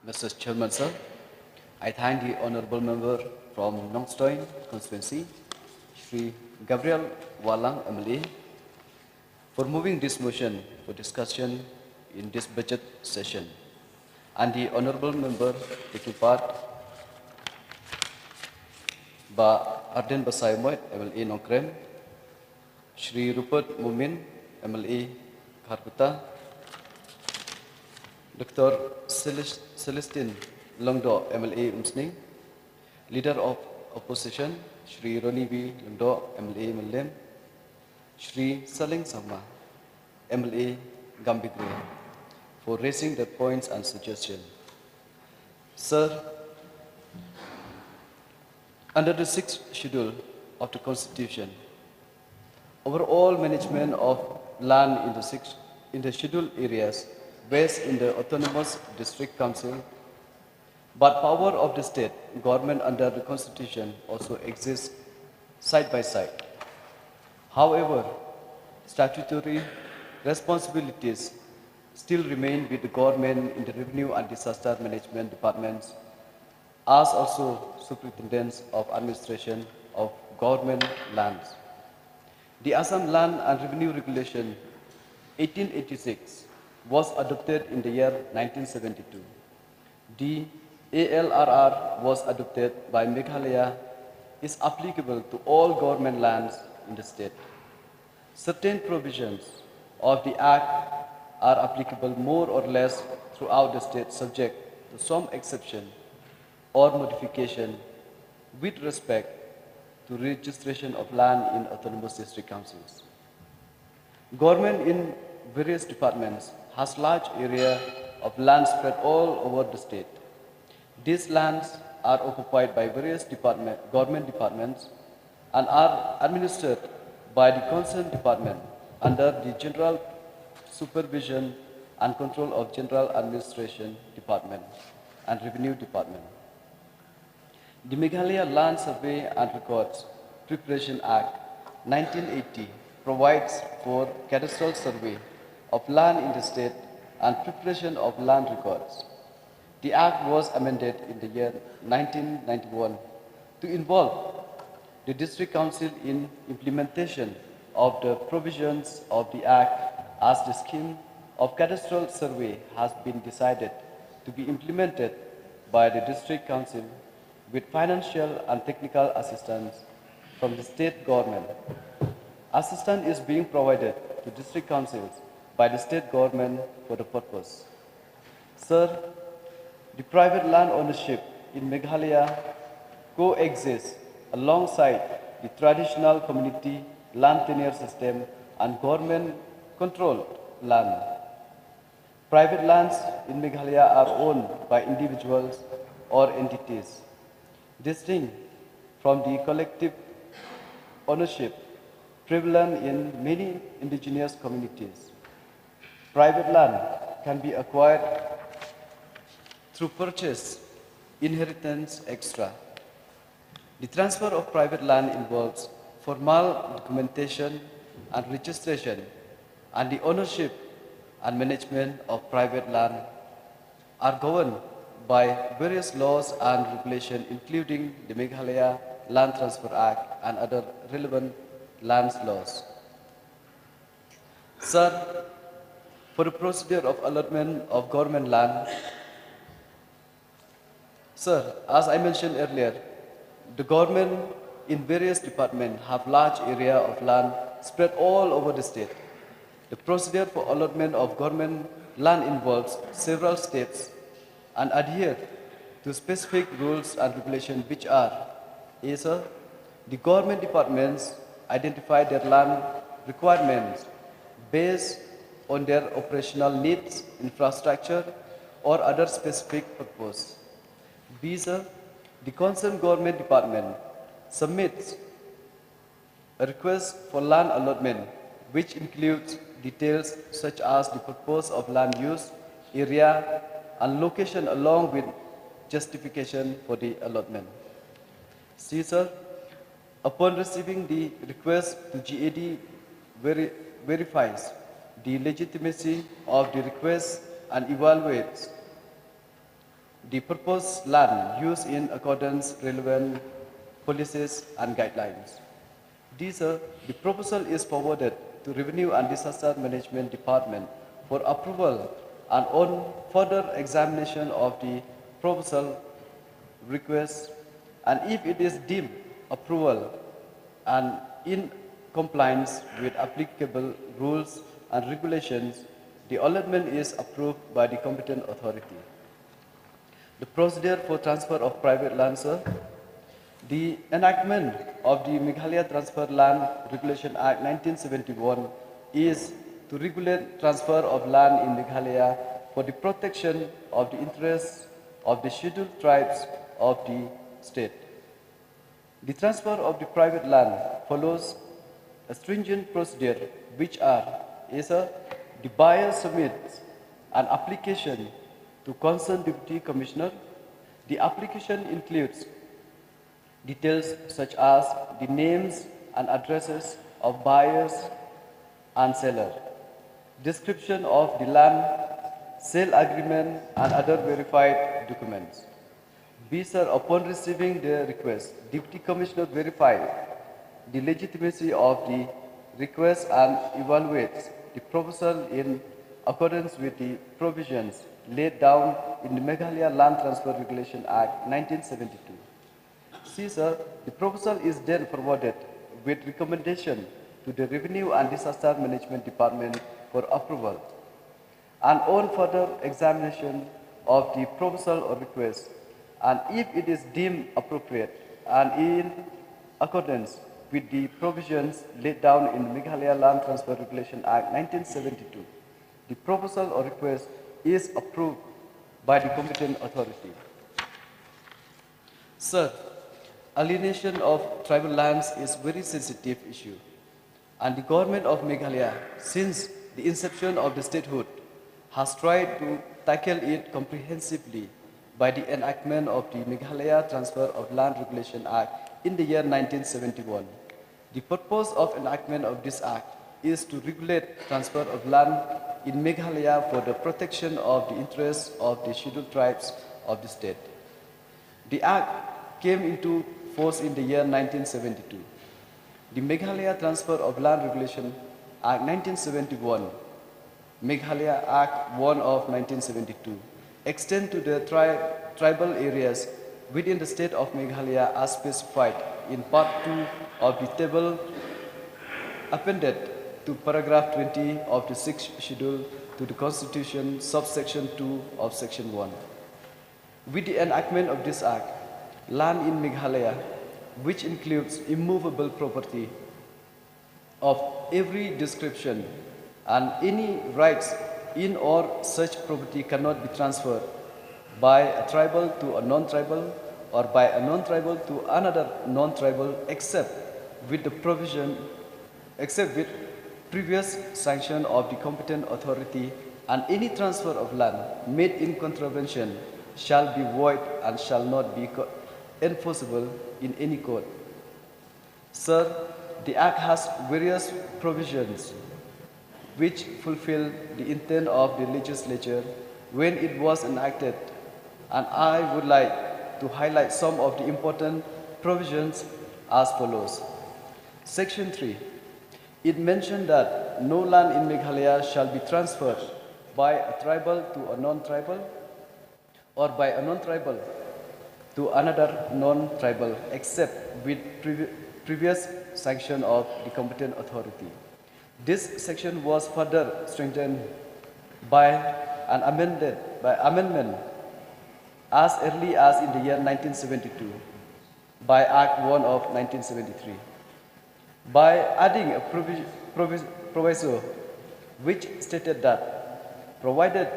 Mr. Chairman, sir, I thank the honorable member from Nongstoin constituency, Shri Gabriel Walang MLA, for moving this motion for discussion in this budget session, and the honorable member taking part, Ba Arden Basaimoit MLA Nongkrem, Shri Rupert Mumin MLA Kharkuta, Dr. Celestine Longdo MLA Umsning, Leader of Opposition, Shri Rynbui Longdo MLA Malem, Shri Saling Sama MLA Gambigre, for raising their points and suggestions. Sir, under the 6th schedule of the Constitution, overall management of land in the scheduled areas based in the autonomous district council, but power of the state government under the Constitution also exists side by side. However, statutory responsibilities still remain with the government in the revenue and disaster management departments, as also superintendents of administration of government lands. The Assam Land and Revenue Regulation 1886 was adopted in the year 1972. The ALRR was adopted by Meghalaya, is applicable to all government lands in the state. Certain provisions of the Act are applicable more or less throughout the state, subject to some exception or modification with respect to registration of land in autonomous district councils. Government in various departments has large area of land spread all over the state. These lands are occupied by various government departments and are administered by the concerned department under the general supervision and control of General Administration Department and Revenue Department. The Meghalaya Land Survey and Records Preparation Act 1980 provides for cadastral survey of land in the state and preparation of land records. The Act was amended in the year 1991 to involve the District Council in implementation of the provisions of the Act, as the scheme of cadastral survey has been decided to be implemented by the District Council with financial and technical assistance from the state government. Assistance is being provided to district councils by the state government for the purpose. Sir, the private land ownership in Meghalaya coexists alongside the traditional community land tenure system and government-controlled land. Private lands in Meghalaya are owned by individuals or entities, distinct from the collective ownership prevalent in many indigenous communities. Private land can be acquired through purchase, inheritance, etc. The transfer of private land involves formal documentation and registration, and the ownership and management of private land are governed by various laws and regulations, including the Meghalaya Land Transfer Act and other relevant land laws. Sir, for the procedure of allotment of government land, sir, as I mentioned earlier, the government in various departments have large area of land spread all over the state. The procedure for allotment of government land involves several steps and adhere to specific rules and regulations, which are: A, sir, the government departments identify their land requirements based on their operational needs, infrastructure, or other specific purpose. B, sir, the concerned government department submits a request for land allotment, which includes details such as the purpose of land use, area, and location, along with justification for the allotment. C, sir, upon receiving the request, the GAD verifies the legitimacy of the request and evaluates the proposed land use in accordance relevant policies and guidelines. The proposal is forwarded to Revenue and Disaster Management Department for approval, and on further examination of the proposal request, and if it is deemed approval and in compliance with applicable rules and regulations, the allotment is approved by the competent authority. The procedure for transfer of private land, sir. The enactment of the Meghalaya Transfer Land Regulation Act 1971 is to regulate transfer of land in Meghalaya for the protection of the interests of the scheduled tribes of the state. The transfer of the private land follows a stringent procedure, which is the buyer submits an application to concerned Deputy Commissioner. The application includes details such as the names and addresses of buyers and seller, description of the land, sale agreement, and other verified documents. B, sir, upon receiving the request, Deputy Commissioner verifies the legitimacy of the request and evaluates the proposal in accordance with the provisions laid down in the Meghalaya Land Transfer Regulation Act 1972. C, sir, the proposal is then forwarded with recommendation to the Revenue and Disaster Management Department for approval, and on further examination of the proposal or request, and if it is deemed appropriate and in accordance with the provisions laid down in the Meghalaya Land Transfer Regulation Act 1972, the proposal or request is approved by the competent authority. Sir, alienation of tribal lands is a very sensitive issue, and the government of Meghalaya, since the inception of the statehood, has tried to tackle it comprehensively by the enactment of the Meghalaya Transfer of Land Regulation Act in the year 1971. The purpose of enactment of this act is to regulate transfer of land in Meghalaya for the protection of the interests of the scheduled tribes of the state. The act came into force in the year 1972. The Meghalaya Transfer of Land Regulation Act 1971, Meghalaya Act 1 of 1972, extend to the tribal areas within the state of Meghalaya as specified in Part 2 of the table appended to paragraph 20 of the 6th schedule to the Constitution, subsection 2 of section 1. With the enactment of this act, land in Meghalaya, which includes immovable property of every description, and any rights in or such property cannot be transferred by a tribal to a non-tribal or by a non-tribal to another non-tribal except with previous sanction of the competent authority, and any transfer of land made in contravention shall be void and shall not be enforceable in any court. Sir, the Act has various provisions which fulfill the intent of the legislature when it was enacted, and I would like to highlight some of the important provisions as follows. Section 3. It mentioned that no land in Meghalaya shall be transferred by a tribal to a non-tribal or by a non-tribal to another non-tribal except with previous sanction of the competent authority. This section was further strengthened by an amendment as early as in the year 1972 by Act 1 of 1973 by adding a proviso which stated that provided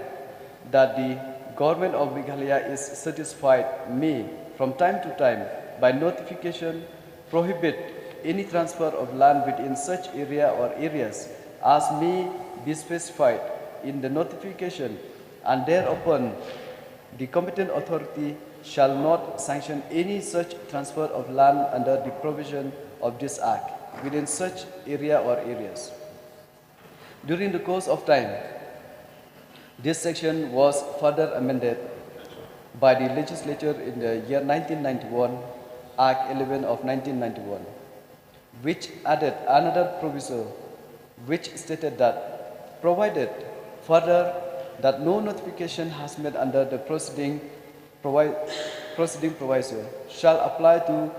that the government of Meghalaya is satisfied may from time to time by notification prohibit any transfer of land within such area or areas as may be specified in the notification, and thereupon the competent authority shall not sanction any such transfer of land under the provision of this Act within such area or areas. During the course of time, this section was further amended by the legislature in the year 1991, Act 11 of 1991, which added another proviso which stated that, provided further that no notification has made under the proceeding proviso shall apply to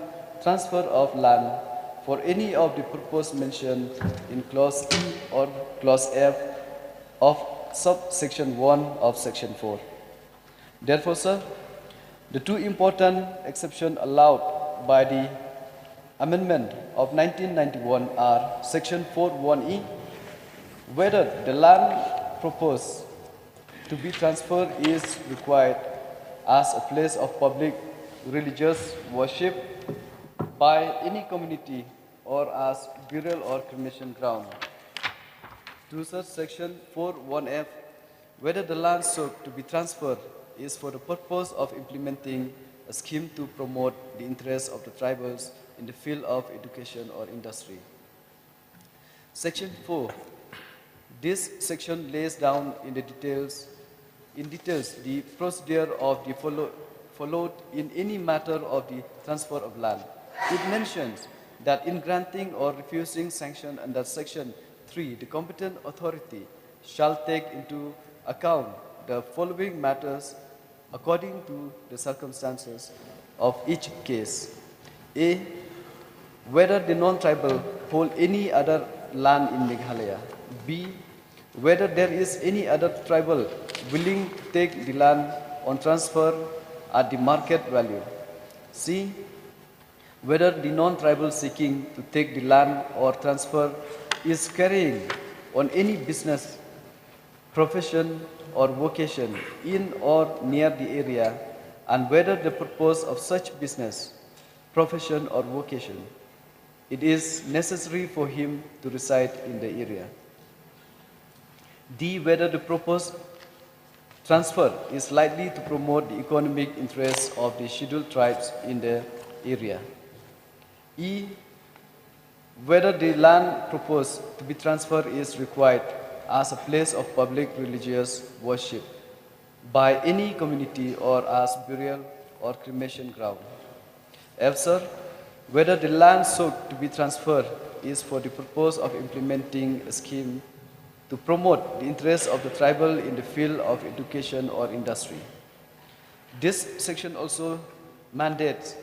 transfer of land for any of the purpose mentioned in Clause E or Clause F of subsection 1 of Section 4. Therefore, sir, the two important exceptions allowed by the amendment of 1991 are Section 4(1)(e), whether the land proposed to be transferred is required as a place of public religious worship by any community or as burial or cremation ground. To such Section 4(1)(f), whether the land sought to be transferred is for the purpose of implementing a scheme to promote the interests of the tribals in the field of education or industry. Section 4. This section lays down in details the procedure of the followed in any matter of the transfer of land. It mentions that in granting or refusing sanction under Section 3, the competent authority shall take into account the following matters according to the circumstances of each case. A. Whether the non-tribal hold any other land in Meghalaya. B. Whether there is any other tribal willing to take the land on transfer at the market value. C. Whether the non-tribal seeking to take the land or transfer is carrying on any business, profession or vocation in or near the area, and whether the purpose of such business, profession or vocation, it is necessary for him to reside in the area. D. Whether the proposed transfer is likely to promote the economic interests of the scheduled tribes in the area. E. Whether the land proposed to be transferred is required as a place of public religious worship by any community or as burial or cremation ground. F. Sir, whether the land sought to be transferred is for the purpose of implementing a scheme to promote the interests of the tribal in the field of education or industry. This section also mandates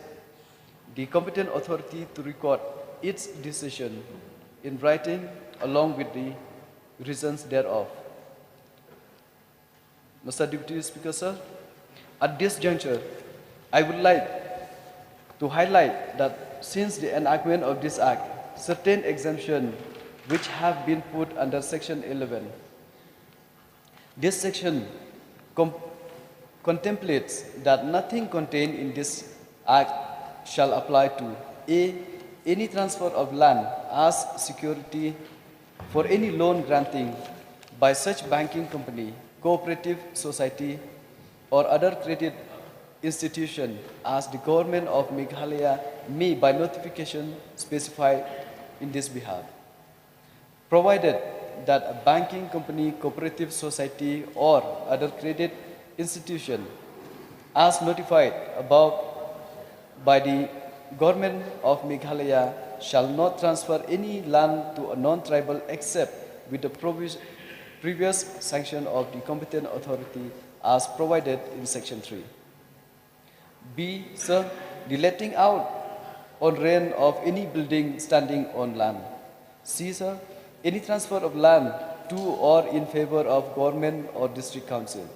the competent authority to record its decision in writing along with the reasons thereof. Mr. Deputy Speaker, sir, at this juncture, I would like to highlight that since the enactment of this Act, certain exemptions which have been put under Section 11. This section contemplates that nothing contained in this Act shall apply to A. Any transfer of land as security for any loan granting by such banking company, cooperative society, or other credit institution as the government of Meghalaya may by notification specify in this behalf. Provided that a banking company, cooperative society, or other credit institution as notified above by the government of Meghalaya shall not transfer any land to a non-tribal except with the previous sanction of the competent authority as provided in Section 3. B. Sir, the letting out on rent of any building standing on land. C. Sir, any transfer of land to or in favor of government or district council.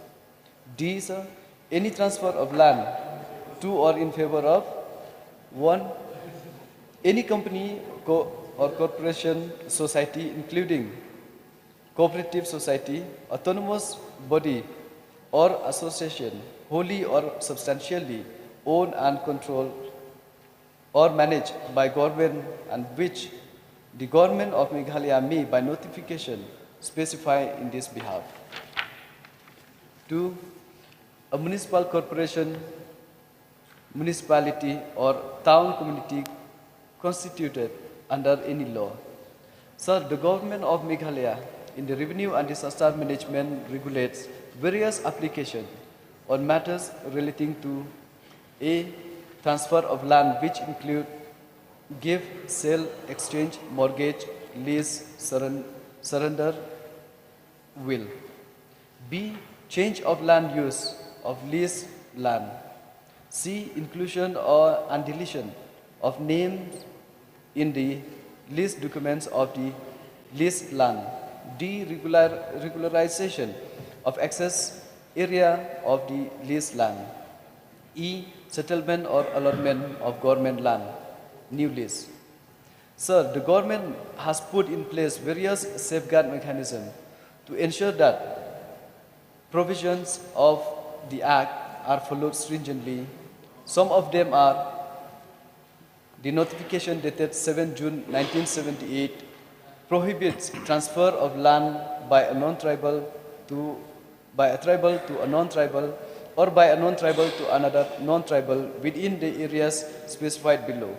D. Sir, any transfer of land to or in favor of 1. Any company or corporation society including cooperative society, autonomous body or association wholly or substantially owned and controlled or managed by government and which the government of Meghalaya may by notification specify in this behalf. 2. A municipal corporation, municipality or town community constituted under any law. Sir, the government of Meghalaya in the revenue and disaster management regulates various applications on matters relating to a. Transfer of land, which include give, sale, exchange, mortgage, lease, surrender, will. B. Change of land use of leased land. C. Inclusion or and deletion of names in the lease documents of the leased land. D. Regularization of excess area of the leased land. E. Settlement or allotment of government land, new lease. Sir, the government has put in place various safeguard mechanisms to ensure that provisions of the Act are followed stringently. Some of them are the notification dated 7 June 1978 prohibits transfer of land by a tribal to a non-tribal or by a non-tribal to another non-tribal within the areas specified below.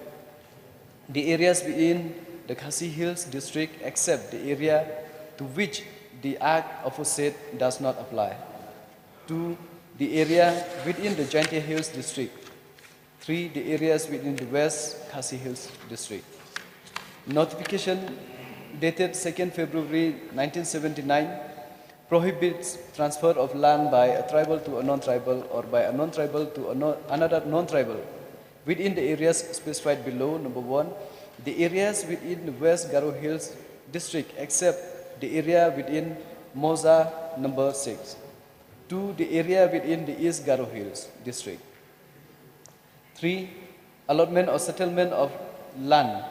The areas within the Khasi Hills district except the area to which the Act aforesaid does not apply. 2. The area within the Jaintia Hills district. 3. The areas within the West Khasi Hills district. Notification dated 2nd February 1979 prohibits transfer of land by a tribal to a non-tribal or by a non-tribal to another non-tribal within the areas specified below. Number 1, the areas within the West Garo Hills district except the area within Moza. Number 6. 2, the area within the East Garo Hills district. 3, allotment or settlement of land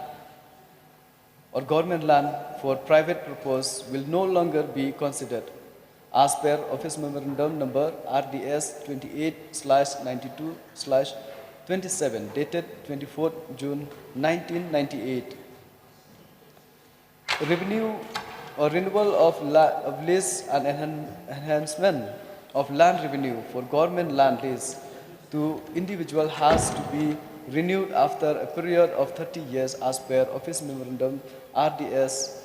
or government land for private purpose will no longer be considered as per Office Memorandum number RDS 28/92/27 dated 24 June 1998. Revenue or renewal of lease and enhancement of land revenue for government land lease to individual has to be renewed after a period of 30 years as per Office Memorandum RDS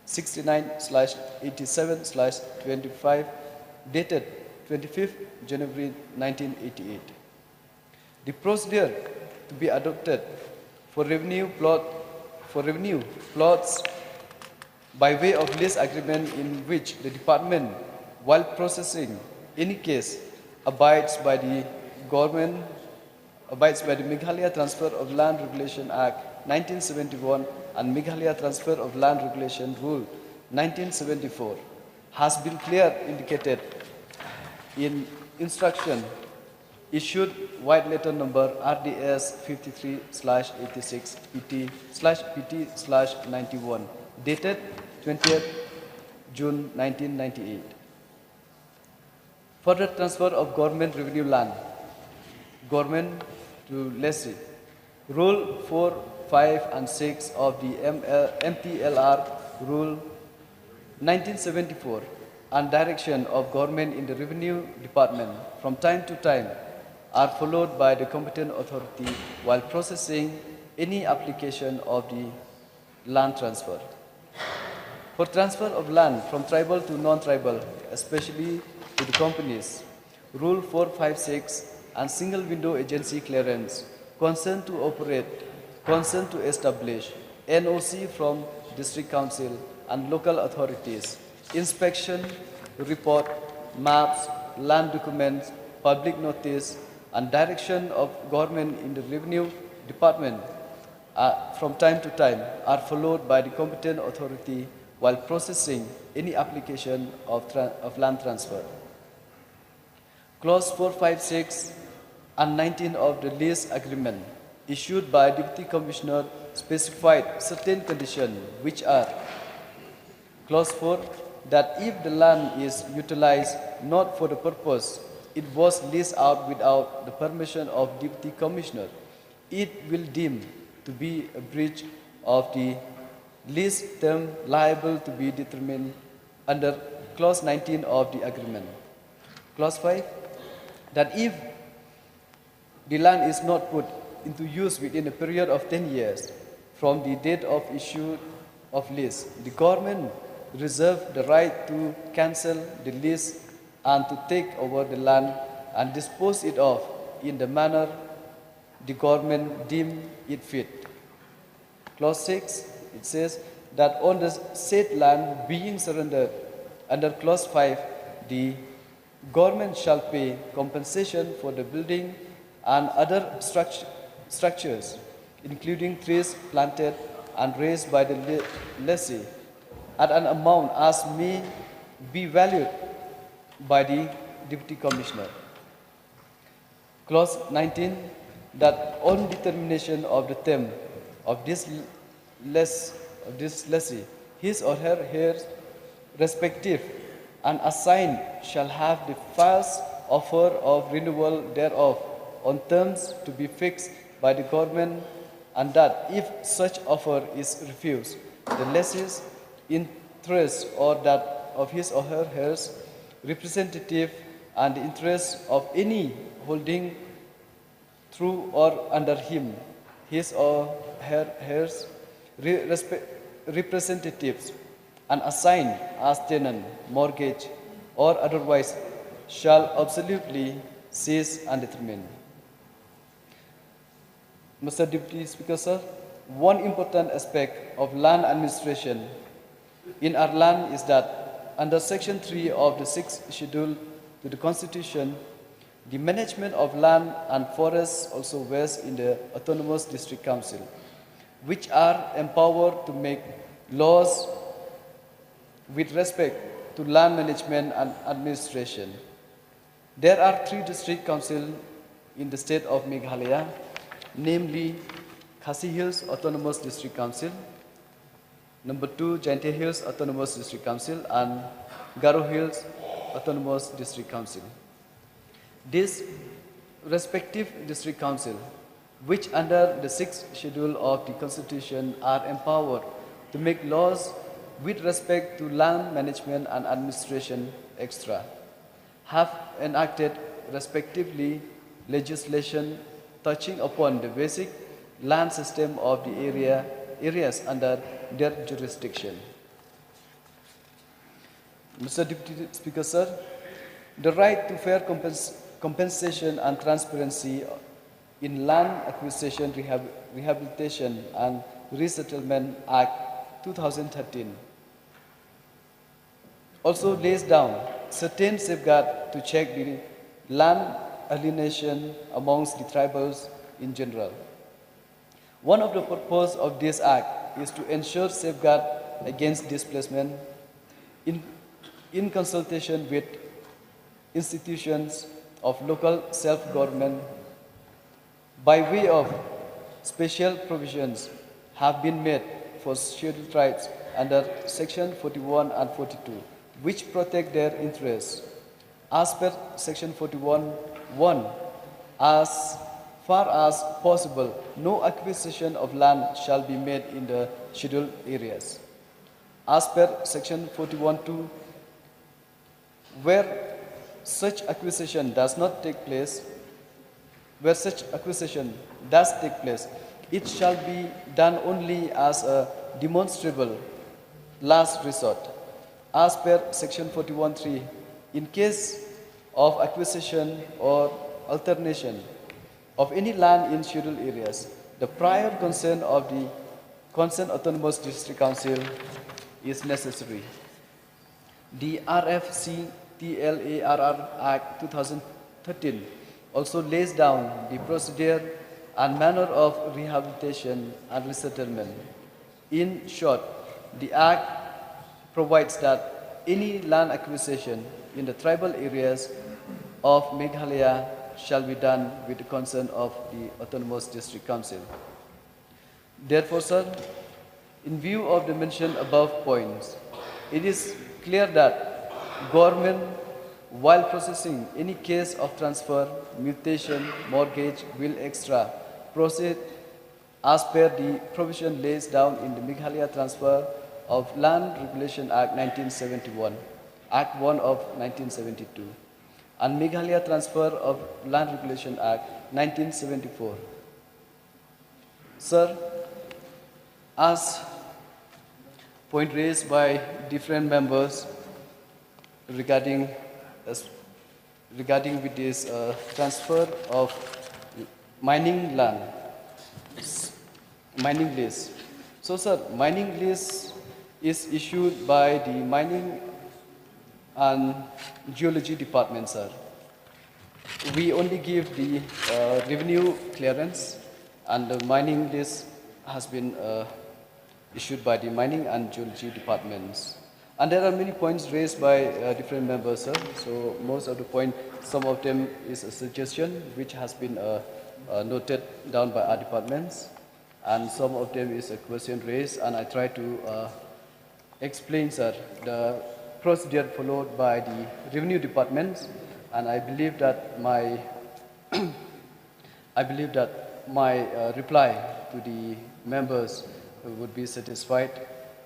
69/87/25 dated 25th January 1988. The procedure to be adopted for revenue plots by way of lease agreement in which the department, while processing any case, abides by the Meghalaya Transfer of Land Regulation Act 1971 and Meghalaya Transfer of Land Regulation Rule 1974 has been clearly indicated in instruction issued white letter number RDS 53/86 PT/PT/91 dated 20th June 1998. Further transfer of government revenue land, government to lessee. Rule 4, 5 and 6 of the MTLR Rule 1974 and direction of government in the revenue department from time to time are followed by the competent authority while processing any application of the land transfer. For transfer of land from tribal to non-tribal, especially to the companies, Rule 456 and single window agency clearance, consent to operate, consent to establish, NOC from district council and local authorities, inspection, report, maps, land documents, public notice, and direction of government in the revenue department from time to time are followed by the competent authority while processing any application of land transfer. Clause 456 and 19 of the lease agreement issued by Deputy Commissioner specified certain conditions which are: Clause 4, that if the land is utilized not for the purpose it was leased out without the permission of Deputy Commissioner, it will deem to be a breach of the lease term liable to be determined under Clause 19 of the agreement. Clause 5, that if the land is not put into use within a period of 10 years from the date of issue of lease, the government reserves the right to cancel the lease and to take over the land and dispose it of in the manner the government deem it fit. Clause 6, it says that on the said land being surrendered under Clause 5, the government shall pay compensation for the building and other structures, including trees planted and raised by the lessee, at an amount as may be valued by the Deputy Commissioner. Clause 19, that on determination of the term of this lessee, his or her heirs respective and assigned shall have the first offer of renewal thereof on terms to be fixed by the government, and that if such offer is refused, the lessee's interest or that of his or her heirs representative and the interest of any holding through or under him, his or her heirs representatives and assigned as tenant, mortgage, or otherwise shall absolutely cease and determine. Mr. Deputy Speaker, sir, one important aspect of land administration in our land is that under Section 3 of the 6th Schedule to the Constitution, the management of land and forests also rests in the Autonomous District Council, which are empowered to make laws with respect to land management and administration. There are 3 district councils in the state of Meghalaya, namely Khasi Hills Autonomous District Council, number 2 Jaintia Hills Autonomous District Council, and Garo Hills Autonomous District Council. These respective district council, which under the 6th schedule of the Constitution are empowered to make laws with respect to land management and administration extra, have enacted respectively legislation touching upon the basic land system of the areas under their jurisdiction. Mr. Deputy Speaker, sir, the right to fair compensation and transparency in Land Acquisition, Rehabilitation and Resettlement Act 2013 also lays down certain safeguards to check the land alienation amongst the tribals in general. One of the purposes of this act is to ensure safeguard against displacement in consultation with institutions of local self-government by way of special provisions have been made for scheduled tribes under Section 41 and 42, which protect their interests. As per Section 41(1), as far as possible, no acquisition of land shall be made in the scheduled areas. As per Section 41(2), where such acquisition does take place, it shall be done only as a demonstrable last resort. As per Section 41(3), in case of acquisition or alternation of any land in scheduled areas, the prior consent of the concerned Autonomous District Council is necessary. The RFCTLARR Act 2013 also lays down the procedure and manner of rehabilitation and resettlement. In short, the Act provides that any land acquisition in the tribal areas of Meghalaya shall be done with the consent of the Autonomous District Council. Therefore, sir, in view of the mentioned above points, it is clear that government, while processing any case of transfer, mutation, mortgage, will extra, proceed as per the provision laid down in the Meghalaya Transfer of Land Regulation Act 1971, Act 1 of 1972, and Meghalaya Transfer of Land Regulation Act 1974. Sir, as point raised by different members regarding regarding with this transfer of mining land, mining lease. So, sir, mining lease is issued by the mining and geology department, sir. We only give the revenue clearance, and the mining lease has been issued by the mining and geology departments. And there are many points raised by different members, sir. So most of the points, some of them is a suggestion which has been noted down by our departments, and some of them is a question raised, and I try to explain, sir, the procedure followed by the revenue departments, and I believe that my reply to the members would be satisfied.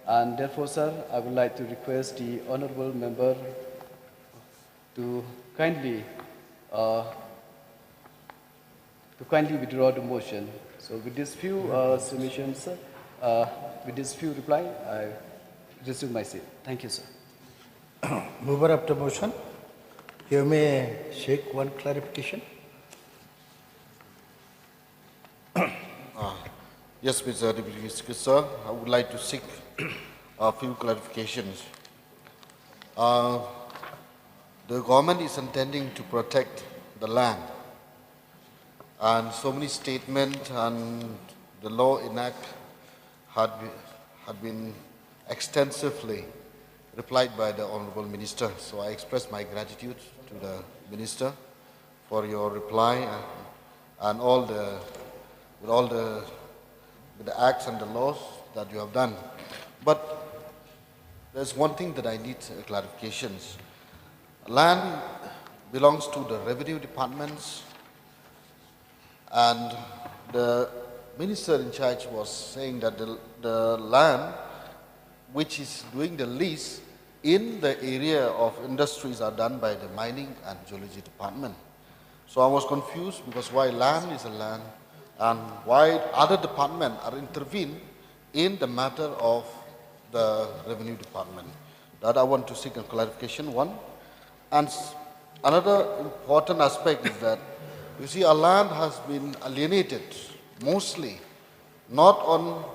And therefore, sir, I would like to request the honorable member to kindly withdraw the motion. So with these few submissions, sir, with this few reply, I resume my seat. Thank you, sir. Mover of the motion, you may seek one clarification. Yes, Mr. Deputy Speaker, sir, I would like to seek a few clarifications. The government is intending to protect the land, and so many statements and the law enact had been extensively replied by the Honorable Minister. So I express my gratitude to the Minister for your reply and with the acts and the laws that you have done. But there's one thing that I need clarifications. Land belongs to the revenue departments, and the minister in charge was saying that the land which is doing the lease in the area of industries are done by the mining and geology department. So I was confused because why land is a land and why other departments are intervened in the matter of the revenue department. That I want to seek a clarification, one. And another important aspect is that, you see, our land has been alienated mostly not on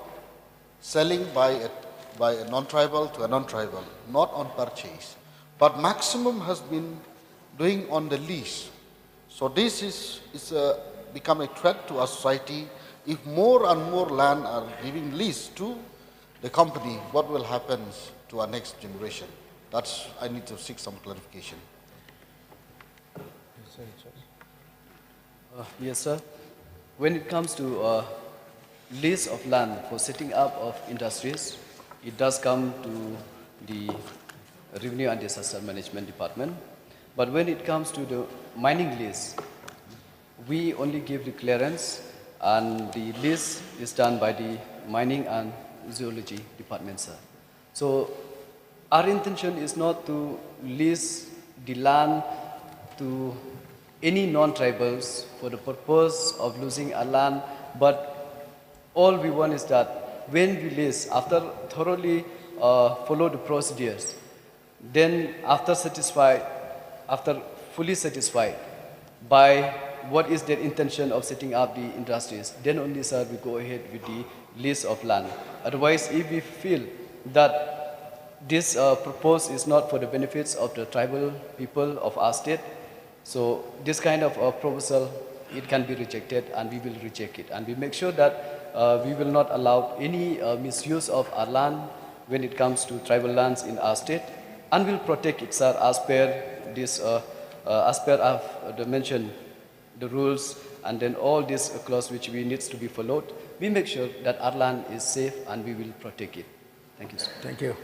selling by a non-tribal to a non-tribal, not on purchase, but maximum has been doing on the lease. So this is become a threat to our society. If more and more land are giving lease to the company, what will happen to our next generation? That's, I need to seek some clarification. Yes, sir. When it comes to lease of land for setting up of industries, it does come to the Revenue and Disaster Management Department. But when it comes to the mining lease, we only give the clearance, and the lease is done by the Mining and Geology Department, sir. So our intention is not to lease the land to any non-tribals for the purpose of losing our land, but all we want is that when we lease, after thoroughly follow the procedures, then after fully satisfied by what is their intention of setting up the industries, then only, sir, we go ahead with the lease of land. Otherwise, if we feel that this proposal is not for the benefits of the tribal people of our state, so this kind of proposal, it can be rejected, and we will reject it. And we make sure that we will not allow any misuse of our land when it comes to tribal lands in our state, and will protect it, sir, as per this, as per I've mentioned the rules, and then all these clause which we needs to be followed. We make sure that our land is safe, and we will protect it. Thank you, sir. Thank you.